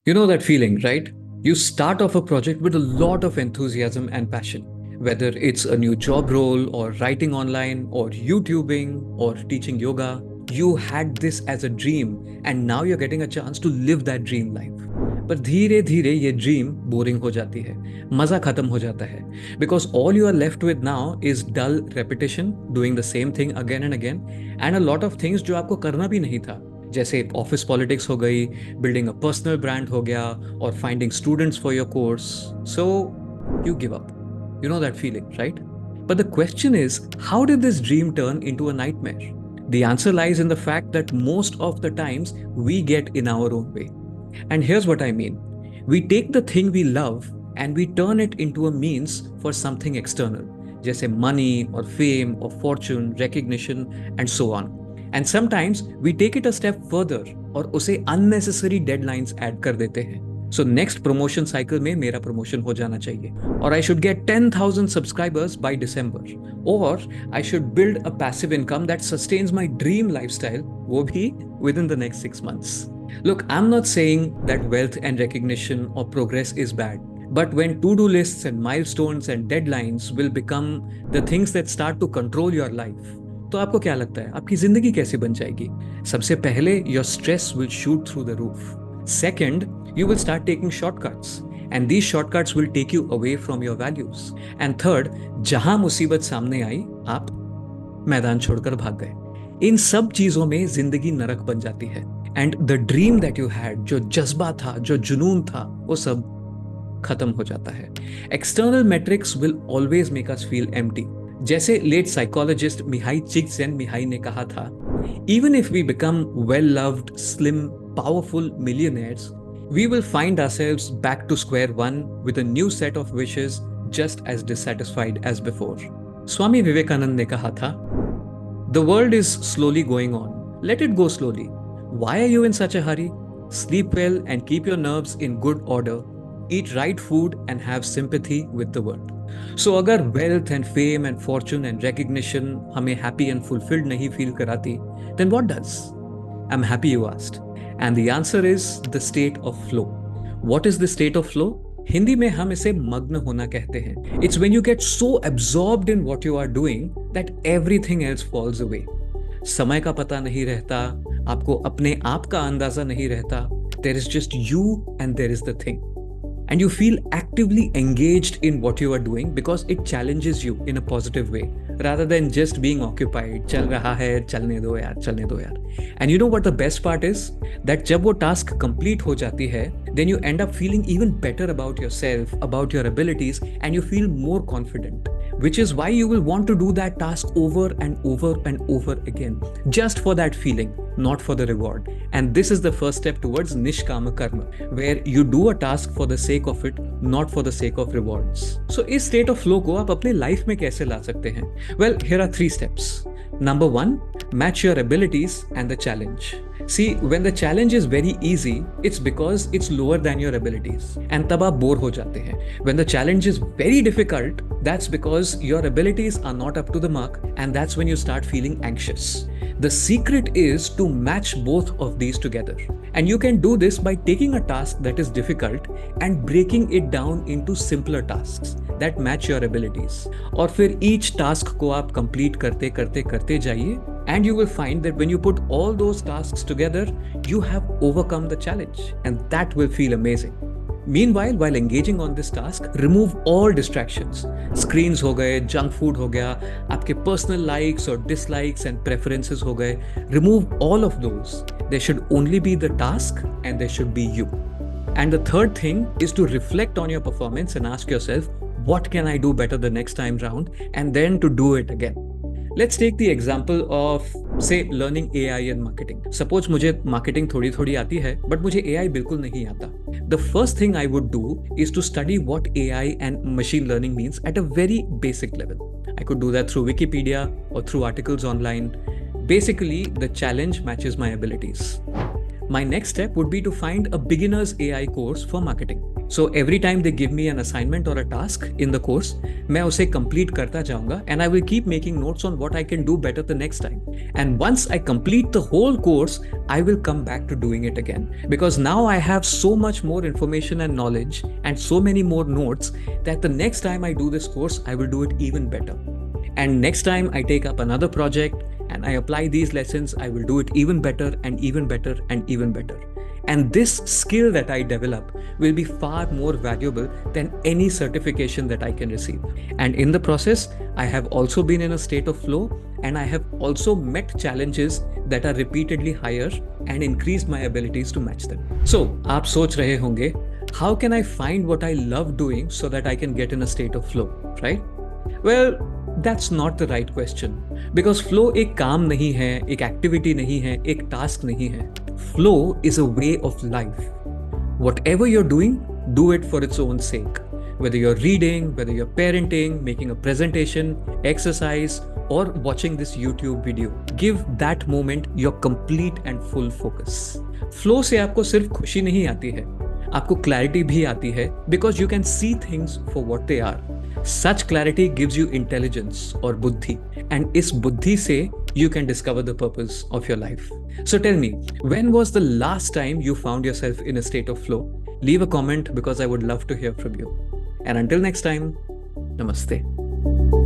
You know that feeling, right? You start off a project with a lot of enthusiasm and passion, whether it's a new job role, or writing online, or YouTubing, or teaching yoga. You had this as a dream, and now you're getting a chance to live that dream life. पर धीरे धीरे ये dream boring हो जाती है, मजा खत्म हो जाता है, because all you are left with now is dull repetition, doing the same thing again and again, and a lot of things जो आपको करना भी नहीं था, जैसे ऑफिस पॉलिटिक्स हो गई, बिल्डिंग अ पर्सनल ब्रांड हो गया, और finding students for your course. So you give up. You know that feeling, right? But the question is, how did this dream turn into a nightmare? The answer lies in the fact that most of the times we get in our own way. And here's what I mean. We take the thing we love and we turn it into a means for something external, जैसे money or fame or fortune, recognition, and so on. And sometimes we take it a step further और उसे unnecessary deadlines add कर देते हैं. So next promotion cycle में मेरा promotion हो जाना चाहिए, or I should get 10,000 subscribers by December, or I should build a passive income that sustains my dream lifestyle, वो भी within the next 6 months. Look, I'm not saying that wealth and recognition or progress is bad, but when to-do lists and milestones and deadlines will become the things that start to control your life, तो आपको क्या लगता है आपकी जिंदगी कैसे बन जाएगी? सबसे पहले, your stress will shoot through the roof. Second, you will start taking shortcuts, and these shortcuts will take you away from your values. And third, जहां मुसीबत सामने आई, आप मैदान छोड़कर भाग गए. इन सब चीजों में जिंदगी नरक बन जाती है, and the dream that you had, जो जज्बा था, जो जुनून था, वो सब खत्म हो जाता है. External metrics will always make us feel empty. जैसे लेट साइकोलॉजिस्ट मिहाई चिक्सेनमिहाई ने कहा था, even if we become well loved, slim, powerful millionaires, we will find ourselves back to square one with a new set of wishes, just as dissatisfied as before. Swami Vivekananda ने कहा था, the world is slowly going on. Let it go slowly. Why are you in such a hurry? Sleep well and keep your nerves in good order. Eat right food and have sympathy with the world. So अगर wealth and fame and fortune and recognition हमें happy and fulfilled नहीं feel कराती, then what does? I'm happy you asked. And the answer is the state of flow. What is the state of flow? Hindi में हम इसे मग्न होना कहते हैं. It's when you get so absorbed in what you are doing that everything else falls away. समय का पता नहीं रहता, आपको अपने आप का अंदाजा नहीं रहता. There is just you and there is the thing. And you feel actively engaged in what you are doing because it challenges you in a positive way, rather than just being occupied. चल रहा है, चलने दो यार, चलने दो यार. And you know what the best part is? That जब वो task complete हो जाती है, then you end up feeling even better about yourself, about your abilities, and you feel more confident. Which is why you will want to do that task over and over and over again, just for that feeling, not for the reward. And this is the first step towards nishkama karma, where you do a task for the sake of it, not for the sake of rewards. So इस state of flow को आप अपने life में कैसे ला सकते हैं? Well, here are 3 steps. Number 1, match your abilities and the challenge. See, when the challenge is very easy, it's because it's lower than your abilities. And तब आप बोर हो जाते हैं. When the challenge is very difficult, that's because your abilities are not up to the mark, and that's when you start feeling anxious. The secret is to match both of these together. And you can do this by taking a task that is difficult and breaking it down into simpler tasks that match your abilities. और फिर each task को आप complete करते करते करते जाइए, and you will find that when you put all those tasks together, you have overcome the challenge, and that will feel amazing. Meanwhile, while engaging on this task, remove all distractions. Screens हो गए, junk food हो गया, आपके personal likes or dislikes and preferences हो गए. Remove all of those. There should only be the task and there should be you. And the third thing is to reflect on your performance and ask yourself, what can I do better the next time round? And then to do it again. Let's take the example of, say, learning AI and marketing. Suppose मुझे marketing थोड़ी थोड़ी आती है, but मुझे AI बिल्कुल नहीं आता. The first thing I would do is to study what AI and machine learning means at a very basic level. I could do that through Wikipedia or through articles online. Basically, the challenge matches my abilities. my next step would be to find a beginner's AI course for marketing. So every time they give me an assignment or a task in the course, मैं उसे complete करता जाऊंगा and I will keep making notes on what I can do better the next time. And once I complete the whole course, I will come back to doing it again. Because now I have so much more information and knowledge and so many more notes that the next time I do this course, I will do it even better. And next time I take up another project and I apply these lessons, I will do it even better and even better and even better. And this skill that I develop will be far more valuable than any certification that I can receive. And in the process, I have also been in a state of flow, and I have also met challenges that are repeatedly higher and increased my abilities to match them. So, आप सोच रहे होंगे, how can I find what I love doing so that I can get in a state of flow, right? Well, that's not the right question. Because flow एक काम नहीं है, एक activity नहीं है, एक task नहीं है. Flow is a way of life. Whatever you're doing, do it for its own sake. Whether you're reading, whether you're parenting, making a presentation, exercise, or watching this YouTube video, give that moment your complete and full focus. Flow से आपको सिर्फ खुशी नहीं आती है, आपको clarity भी आती है because you can see things for what they are. Such clarity gives you intelligence or buddhi, and is buddhi se you can discover the purpose of your life. So tell me, when was the last time you found yourself in a state of flow? Leave a comment because I would love to hear from you. And until next time, namaste.